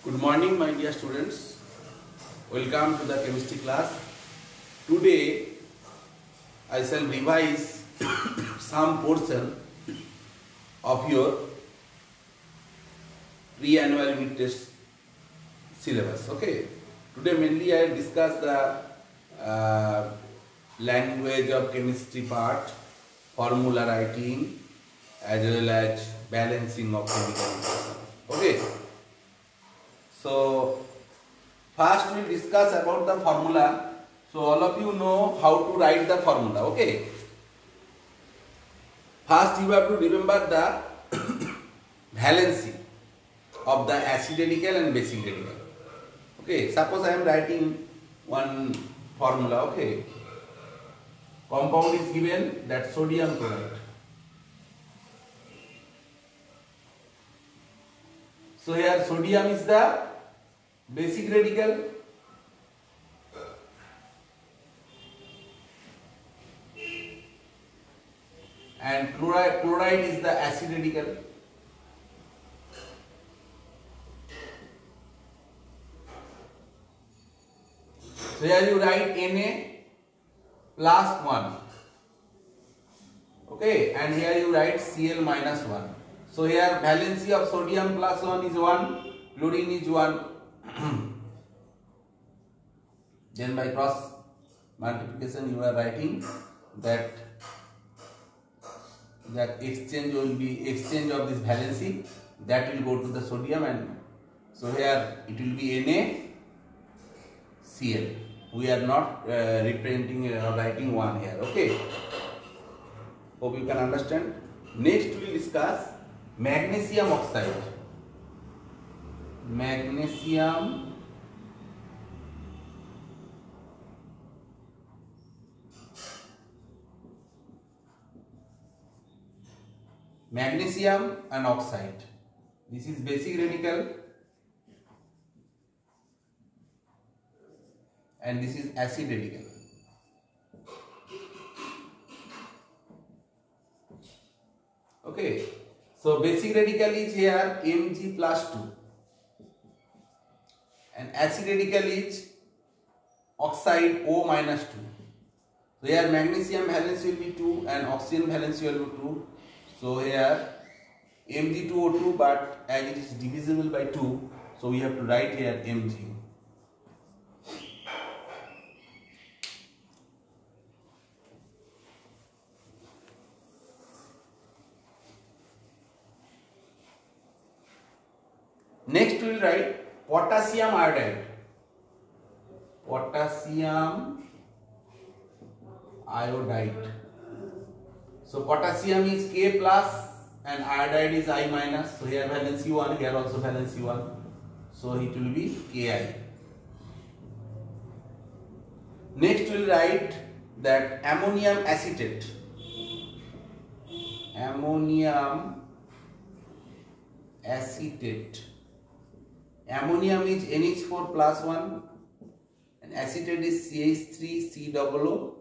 Good morning, my dear students. Welcome to the chemistry class. Today, I shall revise some portion of your pre-annual unit test syllabus. Okay. Today, mainly I will discuss the language of chemistry part, formula writing, as well as balancing of chemical reaction. Okay. So, first we will discuss about the formula. So, all of you know how to write the formula. Okay. First, you have to remember the valency of the acid radical and basic radical. Okay. Suppose I am writing one formula. Okay. Compound is given, that sodium chloride. So here sodium is the basic radical, and chloride is the acid radical. So here you write Na plus 1. Okay, and here you write Cl minus 1. So here valency of sodium plus 1 is 1, chlorine is 1. Then by cross multiplication you are writing that exchange of this valency, that will go to the sodium, and so here it will be NaCl. We are not representing or writing 1 here. Okay. Hope you can understand. Next we will discuss magnesium oxide. Magnesium and oxide. This is basic radical and this is acid radical. Okay. So basic radical is here Mg plus 2 and acid radical is oxide O minus 2. So here magnesium valence will be 2 and oxygen valence will be 2. So here Mg2O2, but as it is divisible by 2, so we have to write here Mg. Next we will write potassium iodide. Potassium iodide. So potassium is K plus and iodide is I minus. So here valency 1, here also valency 1. So it will be Ki. Next we will write that ammonium acetate. Ammonium acetate. Ammonium is NH4 plus 1 and acetate is CH3COO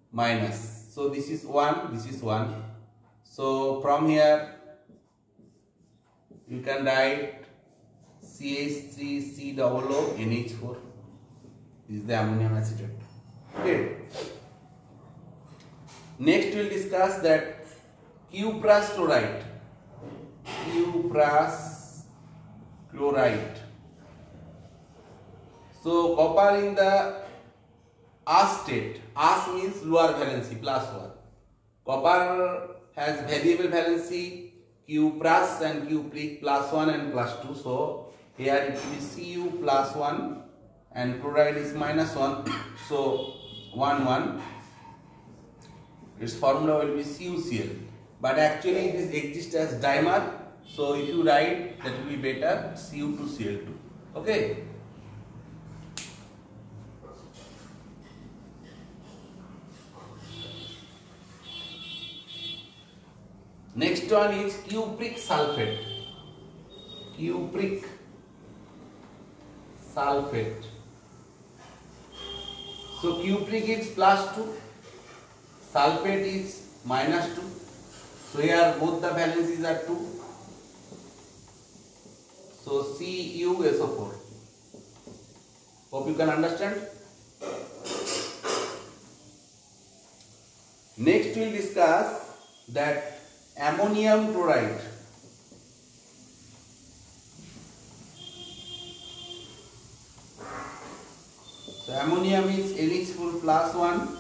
minus. So this is 1, this is 1. So from here you can write CH3COO NH4. This is the ammonium acetate. Okay. Next we will discuss that cuprous chloride. Cuprous chloride. So copper in the As state. As means lower valency plus 1. Copper has variable valency cuprous and cupric plus 1 and plus 2. So here it will be Cu plus 1 and chloride is minus 1. So 1 1. Its formula will be CuCl. But actually it is exists as dimer. So if you write, that will be better, Cu2Cl2. Okay. Next one is cupric sulfate. Cupric sulfate. So cupric is plus 2, sulfate is minus 2. So here both the valencies are 2. So So CuSO4. Hope you can understand. Next we will discuss that ammonium chloride. So ammonium is NH4 plus 1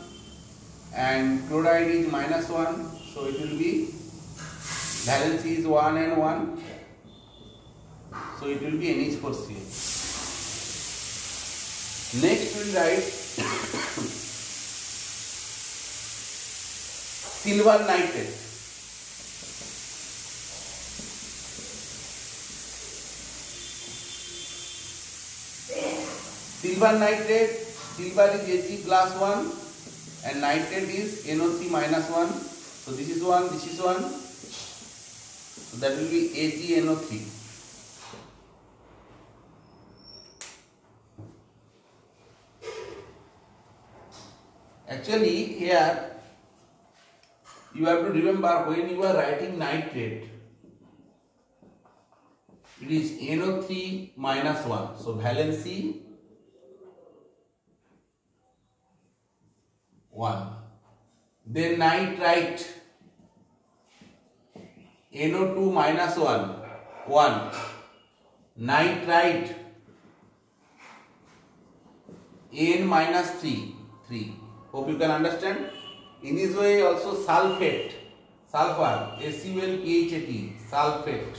and chloride is minus 1. So it will be valency is 1 and 1. So it will be NH4Cl. Next we will write silver nitrate. Silver nitrate, silver is Ag plus 1 and nitrate is NOC minus 1. So this is 1, this is 1. So that will be AgNO3. Actually here you have to remember when you are writing nitrate, it is NO3 minus 1. So valency 1. Then nitrite NO2 minus 1. Nitrite N minus 3. Hope you can understand. In this way also sulfate, sulfur, SULPHATE, sulfate.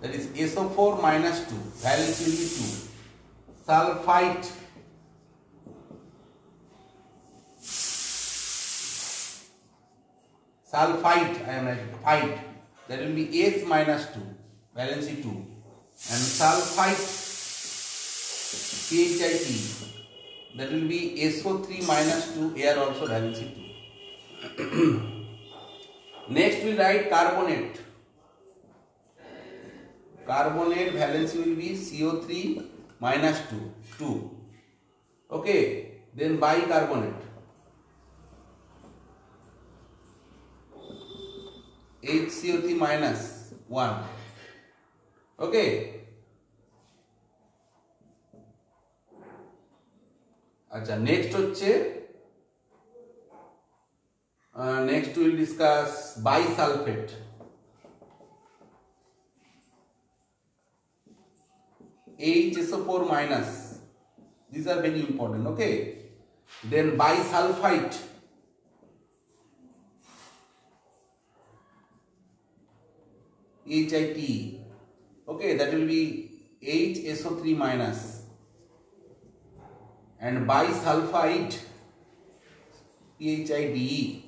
That is SO4 minus 2, valence will be 2. Sulfite, I am writing, fight, that will be S minus 2, valency 2. And sulfite, PHIT, that will be SO3 minus 2, here also valency 2. Next we write carbonate. Carbonate valency will be CO3 minus 2. Okay, then bicarbonate. HCO3 minus 1. Okay. अच्छा, next হচ্ছে next we will discuss bisulfate. HSO4 minus. These are very important. Okay. Then bisulfite. HIT. Okay, that will be HSO3 minus. And bisulfite PHIDE,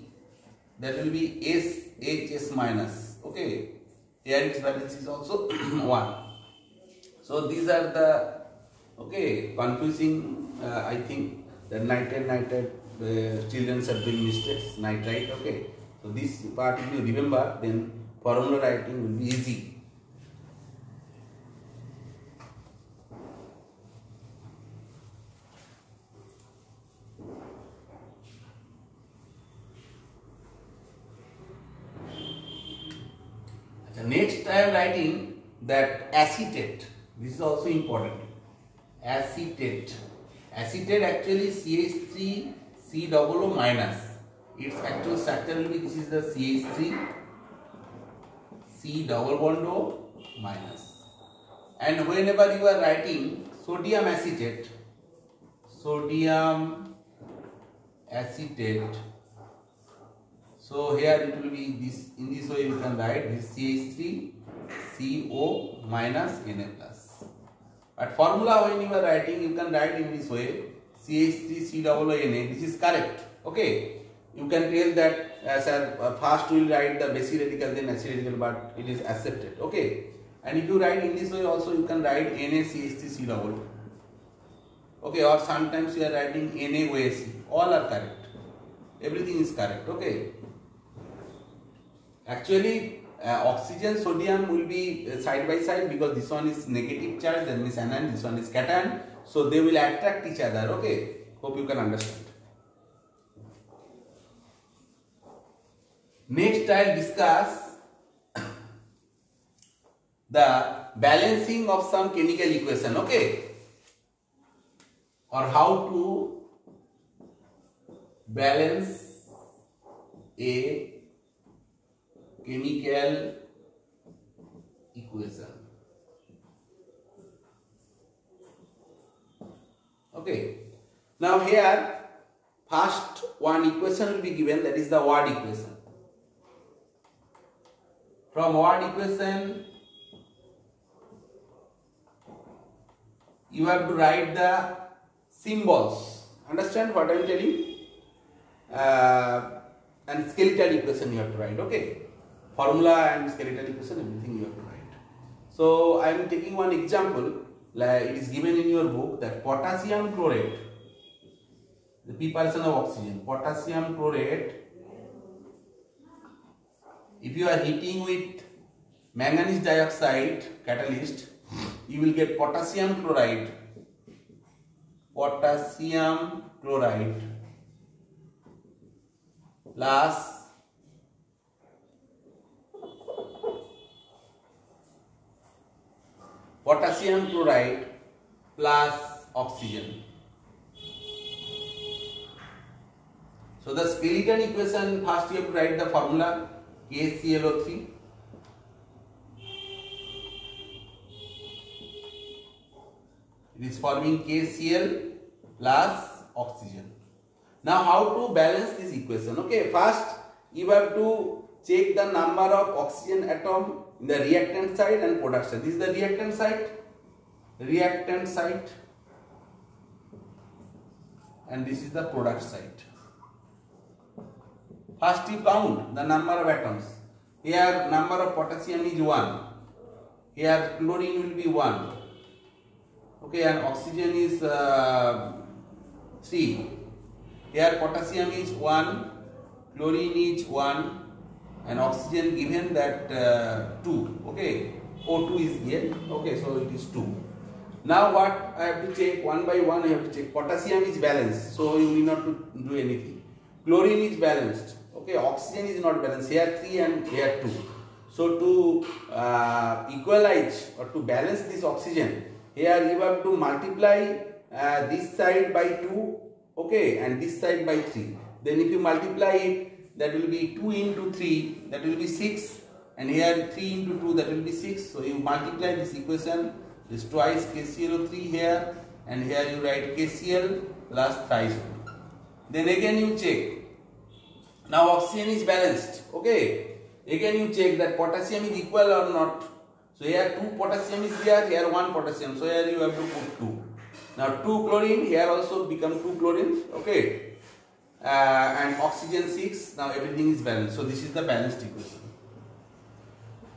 that will be SHS minus. Okay, here its valence is also 1. So these are the confusing. I think the nitrate children have been mistakes, nitrite. Okay, so this part if you remember, then formula writing will be easy. Next I am writing that acetate. This is also important. Acetate. Acetate actually CH3 COO minus. Its actual structure will be, this is the CH3 C double bond O minus. And whenever you are writing sodium acetate, so here it will be this, in this way you can write this CH3 CO minus Na plus. But formula when you are writing, you can write in this way CH3 COO Na. This is correct. Okay. You can tell that first we will write the basic radical, then acid radical, but it is accepted. Okay. And if you write in this way also, you can write NaCH3 COO. Okay. Or sometimes you are writing NaOAC. All are correct. Everything is correct. Okay. Actually, oxygen, sodium will be side by side because this one is negative charge, that means anion, this one is cation. So they will attract each other. Okay. Hope you can understand. Next I will discuss the balancing of some chemical equation, okay, or how to balance a chemical equation. Okay, now here first one equation will be given, that is the word equation. From word equation you have to write the symbols. Understand what I am telling? And skeletal equation you have to write, okay? Formula and skeletal equation, everything you have to write. So I am taking one example, like it is given in your book, that potassium chlorate, the preparation of oxygen. Potassium chlorate, if you are heating with manganese dioxide catalyst, you will get potassium chloride. Potassium chloride plus potassium chloride plus oxygen. So the skeleton equation, first you have to write the formula KClO3. It is forming KCl plus oxygen. Now how to balance this equation? Okay, first you have to check the number of oxygen atom in the reactant side and product side. This is the reactant side, and this is the product side. First you count the number of atoms. Here number of potassium is 1. Here chlorine will be 1. Okay, and oxygen is 3. Here potassium is 1, chlorine is 1, and oxygen given that 2. Okay, O2 is here. Okay, so it is 2. Now what I have to check one by one? I have to check potassium is balanced, so you need not to do anything. Chlorine is balanced. Okay, oxygen is not balanced. Here 3 and here 2. So to equalize or to balance this oxygen, here you have to multiply this side by 2, okay, and this side by 3. Then if you multiply it, that will be 2 into 3, that will be 6, and here 3 into 2, that will be 6. So you multiply this equation, this twice KClO3 here, and here you write KCl plus thrice 2. Then again you check. Now oxygen is balanced, okay. Again you check that potassium is equal or not. So here 2 potassium is here, here 1 potassium. So here you have to put 2. Now 2 chlorine, here also become 2 chlorine, okay. And oxygen 6, now everything is balanced. So this is the balanced equation.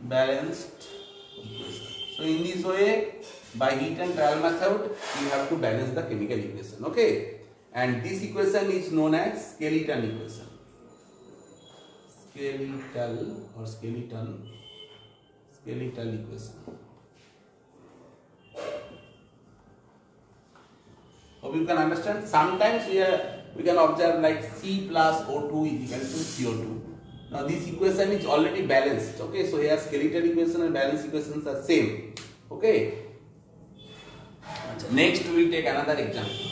Balanced equation. So in this way, by heat and trial method, you have to balance the chemical equation, okay. And this equation is known as skeleton equation. Skeletal or skeleton equation. Hope you can understand. Sometimes we can observe like C plus O2 is equal to CO2. Now this equation is already balanced. Okay, so here skeletal equation and balance equations are same. Okay. Next we will take another example.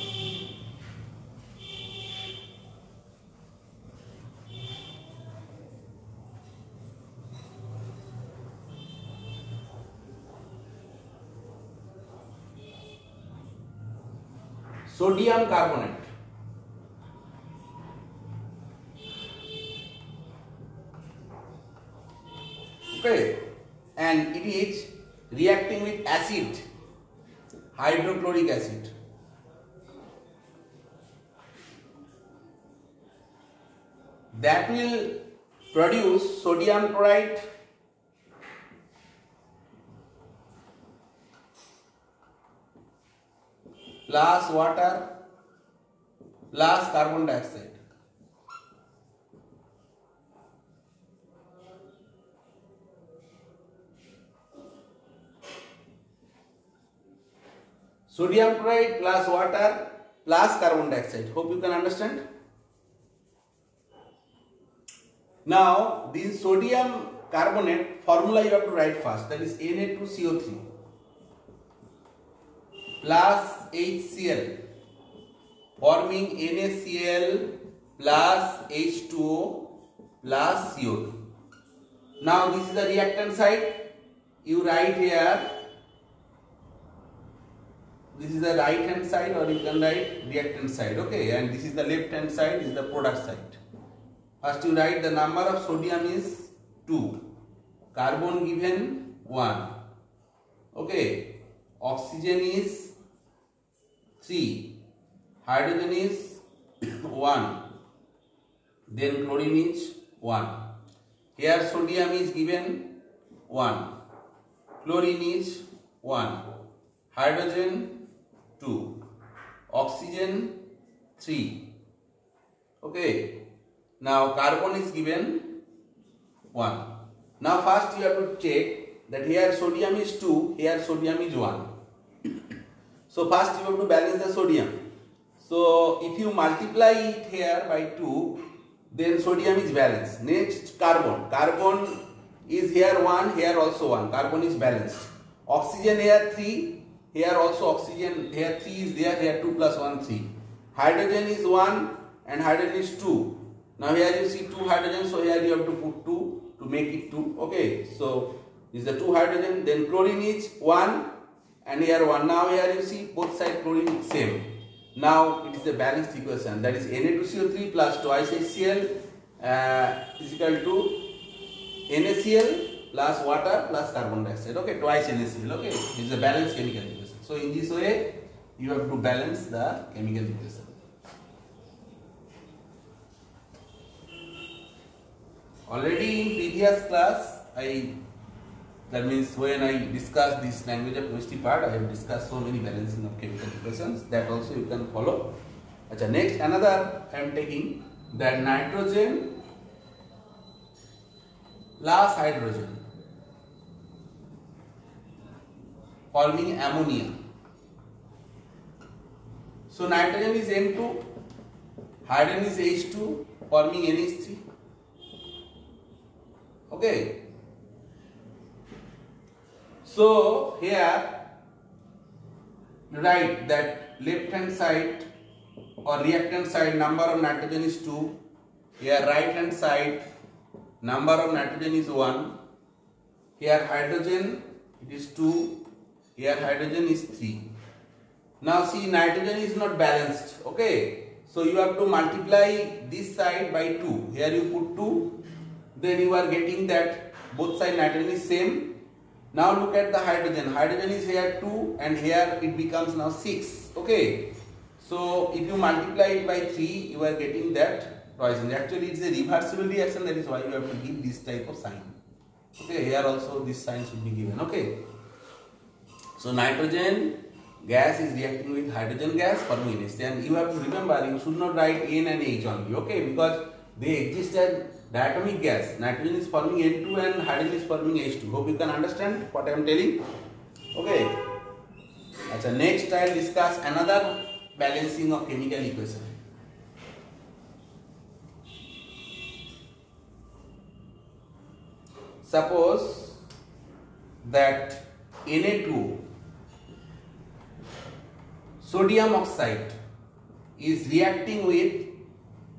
Sodium carbonate. Okay, and it is reacting with acid, hydrochloric acid. That will produce sodium chloride plus water plus carbon dioxide. Sodium chloride plus water plus carbon dioxide. Hope you can understand. Now this sodium carbonate, formula you have to write first, that is Na2CO3 plus HCl forming NaCl plus H2O plus CO2. Now this is the reactant side. You write here, this is the right hand side, or you can write reactant side, okay, and this is the left hand side, is the product side. First you write the number of sodium is 2, carbon given 1, okay, oxygen is 3, hydrogen is 1, then chlorine is 1. Here sodium is given 1, chlorine is 1, hydrogen 2, oxygen 3, okay. Now carbon is given 1. Now first you have to check that here sodium is 2, here sodium is 1. So first you have to balance the sodium. So if you multiply it here by 2, then sodium is balanced. Next carbon. Carbon is here 1, here also 1. Carbon is balanced. Oxygen here 3, here also oxygen, here 3 is there, here 2 plus 1, 3. Hydrogen is 1 and hydrogen is 2. Now here you see 2 hydrogen, so here you have to put 2 to make it 2. Okay, so this is the 2 hydrogen, then chlorine is 1 and here 1. Now here you see both sides chlorine is same. Now it is a balanced equation, that is Na2CO3 plus twice HCl is equal to NaCl plus water plus carbon dioxide, okay, twice NaCl, okay, it is a balanced chemical equation. So in this way you have to balance the chemical equation. Already in previous class, that means when I discussed this language of chemistry part, I have discussed so many balancing of chemical equations, that also you can follow. Achha, next another I am taking that nitrogen plus hydrogen forming ammonia. So nitrogen is N2, hydrogen is H2 forming NH3. Okay. So here write that left hand side or reactant side number of nitrogen is 2. Here right hand side number of nitrogen is 1. Here hydrogen it is 2. Here hydrogen is 3. Now see, nitrogen is not balanced. Okay. So you have to multiply this side by 2. Here you put 2. Then you are getting that both side nitrogen is same. Now look at the hydrogen. Hydrogen is here 2 and here it becomes now 6. Okay. So if you multiply it by 3, you are getting that twice. And actually it is a reversible reaction, that is why you have to give this type of sign. Okay. Here also this sign should be given. Okay. So nitrogen gas is reacting with hydrogen gas forming NH3. And you have to remember, you should not write N and H only. Okay. Because they exist as diatomic gas. Nitrogen is forming N2 and hydrogen is forming H2. Hope you can understand what I am telling. Okay. Achha, next I will discuss another balancing of chemical equation. Suppose that Na2 sodium oxide is reacting with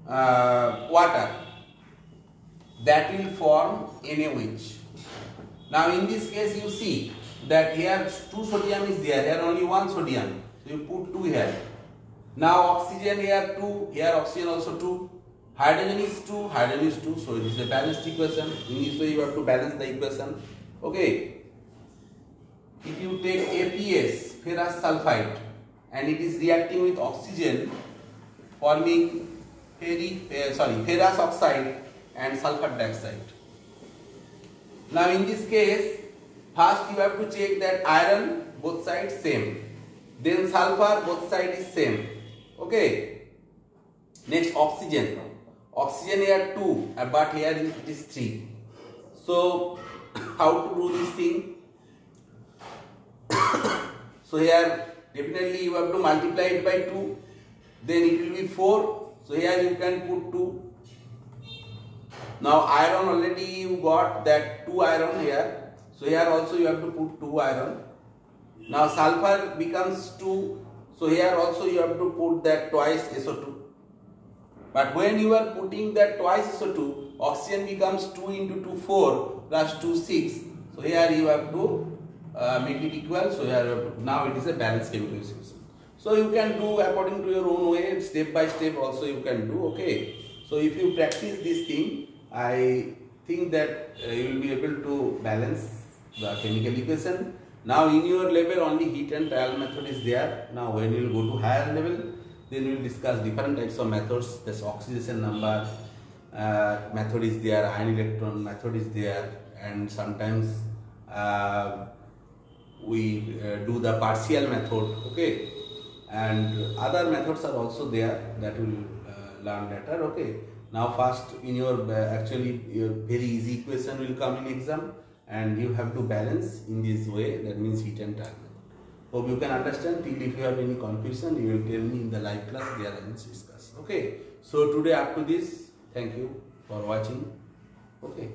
water, that will form NaOH. Now in this case you see that here 2 sodium is there, here only 1 sodium, so you put 2 here. Now oxygen here 2, here oxygen also 2, hydrogen is 2, hydrogen is 2, so it is a balanced equation. In this way you have to balance the equation. Okay. If you take APS, ferrous sulfide, and it is reacting with oxygen forming ferrous oxide and sulfur dioxide. Now in this case, first you have to check that iron both sides same, then sulfur both sides is same. Okay. Next oxygen. Oxygen here 2, but here it is 3. So how to do this thing? So here definitely you have to multiply it by 2, then it will be 4. So here you can put 2. Now iron already you got that 2 iron here. So here also you have to put 2 iron. Now sulfur becomes 2. So here also you have to put that twice SO2. But when you are putting that twice SO2, oxygen becomes 2 into 2 4 plus 2 6. So here you have to make it equal. So here now it is a balanced chemical solution. So you can do according to your own way, step by step also you can do. Okay. So if you practice this thing, I think that you will be able to balance the chemical equation. Now in your level only heat and trial method is there. Now when you will go to higher level, then we will discuss different types of methods. This oxidation number method is there, ion electron method is there, and sometimes we do the partial method. Okay, and other methods are also there that we will learn later. Okay. Now first in your actually your very easy equation will come in exam, and you have to balance in this way, that means heat and trial method. Hope you can understand. Till if you have any confusion, you will tell me in the live class, there I will discuss. Okay. So today up to this, thank you for watching. Okay.